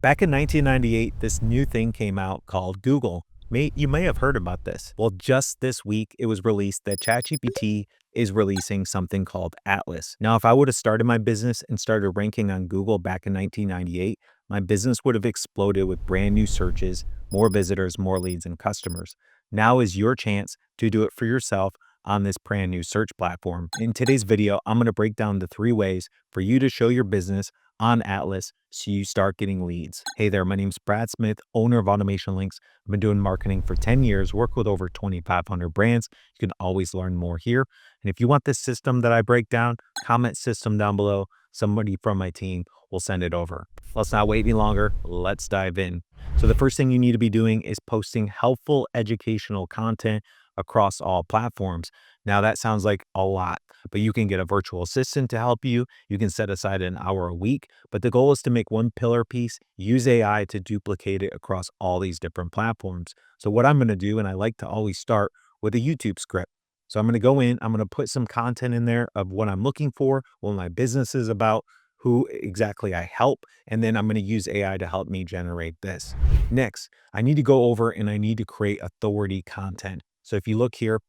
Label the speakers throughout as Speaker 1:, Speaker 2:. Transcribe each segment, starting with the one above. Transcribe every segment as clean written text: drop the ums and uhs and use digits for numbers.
Speaker 1: Back in 1998, this new thing came out called Google. You may have heard about this. Well, just this week, it was released that ChatGPT is releasing something called Atlas. Now, if I would have started my business and started ranking on Google back in 1998, my business would have exploded with brand new searches, more visitors, more leads, and customers. Now is your chance to do it for yourself on this brand new search platform. In today's video, I'm going to break down the 3 ways for you to show your business on Atlas so you start getting leads. Hey there, my name's Brad Smith, owner of Automation Links. I've been doing marketing for 10 years, work with over 2,500 brands. You can always learn more here. And if you want this system that I break down, comment system down below. Somebody from my team will send it over. Let's not wait any longer. Let's dive in. So the first thing you need to be doing is posting helpful educational content across all platforms. Now that sounds like a lot, but you can get a virtual assistant to help you. You can set aside an hour a week, but the goal is to make one pillar piece, use AI to duplicate it across all these different platforms. So what I'm going to do, and I like to always start with a YouTube script. So I'm going to go in, I'm going to put some content in there of what I'm looking for, what my business is about, who exactly I help, and then I'm going to use AI to help me generate this. Next, I need to go over and I need to create authority content. So if you look here,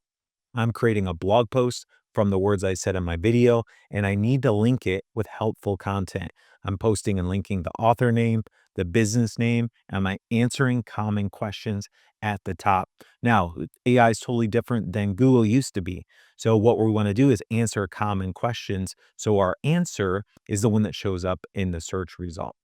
Speaker 1: I'm creating a blog post from the words I said in my video, and I need to link it with helpful content. I'm posting and linking the author name, the business name, and I'm answering common questions at the top. Now, AI is totally different than Google used to be. So what we want to do is answer common questions. So our answer is the one that shows up in the search result.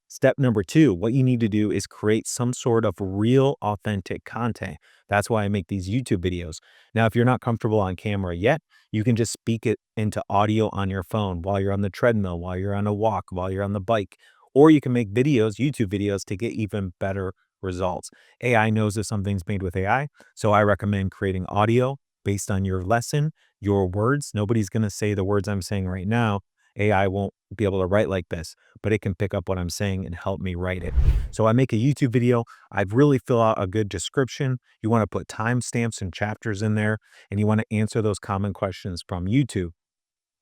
Speaker 1: Step number 2, what you need to do is create some sort of real authentic content. That's why I make these YouTube videos. Now, if you're not comfortable on camera yet, you can just speak it into audio on your phone while you're on the treadmill, while you're on a walk, while you're on the bike, or you can make videos, YouTube videos, to get even better results. AI knows if something's made with AI, so I recommend creating audio based on your lesson, your words. Nobody's going to say the words I'm saying right now. AI won't be able to write like this, but it can pick up what I'm saying and help me write it. So I make a YouTube video. I really fill out a good description. You want to put timestamps and chapters in there, and you want to answer those common questions from YouTube.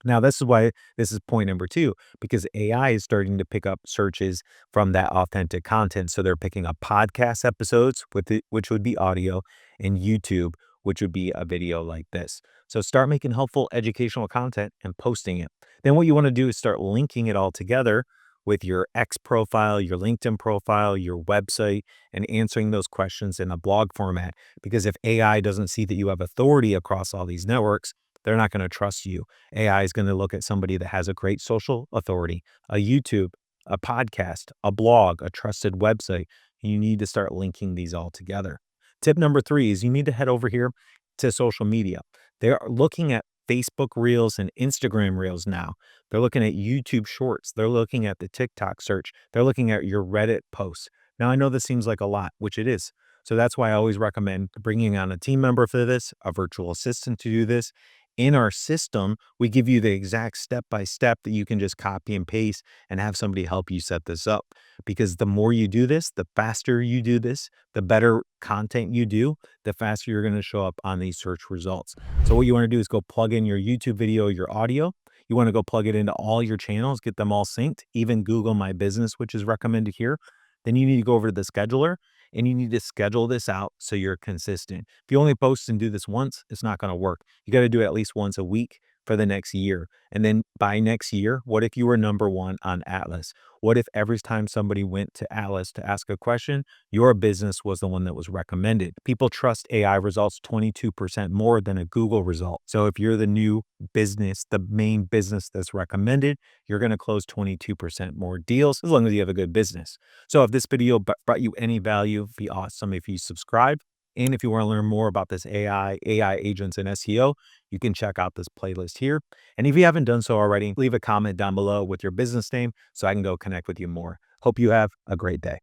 Speaker 1: Now, this is why this is point number 2, because AI is starting to pick up searches from that authentic content. So they're picking up podcast episodes, which would be audio, and YouTube, which would be a video like this. So start making helpful educational content and posting it. Then what you want to do is start linking it all together with your X profile, your LinkedIn profile, your website, and answering those questions in a blog format. Because if AI doesn't see that you have authority across all these networks, they're not going to trust you. AI is going to look at somebody that has a great social authority, a YouTube, a podcast, a blog, a trusted website. You need to start linking these all together. Tip number 3 is you need to head over here to social media. They're looking at Facebook Reels and Instagram Reels now. They're looking at YouTube Shorts. They're looking at the TikTok search. They're looking at your Reddit posts. Now, I know this seems like a lot, which it is. So that's why I always recommend bringing on a team member for this, a virtual assistant to do this. In our system, we give you the exact step-by-step that you can just copy and paste and have somebody help you set this up. Because the more you do this, the faster you do this, the better content you do, the faster you're going to show up on these search results. So what you want to do is go plug in your YouTube video, your audio. You want to go plug it into all your channels, get them all synced, even Google My Business, which is recommended here. Then you need to go over to the scheduler and you need to schedule this out so you're consistent. If you only post and do this once, it's not going to work. You got to do it at least once a week for the next year. And then by next year, what if you were number 1 on Atlas? What if every time somebody went to Atlas to ask a question, your business was the one that was recommended? People trust AI results 22% more than a Google result. So if you're the new business, the main business that's recommended, you're going to close 22% more deals as long as you have a good business. So if this video brought you any value, it'd be awesome if you subscribe. And if you want to learn more about this AI agents and SEO, you can check out this playlist here. And if you haven't done so already, leave a comment down below with your business name so I can go connect with you more. Hope you have a great day.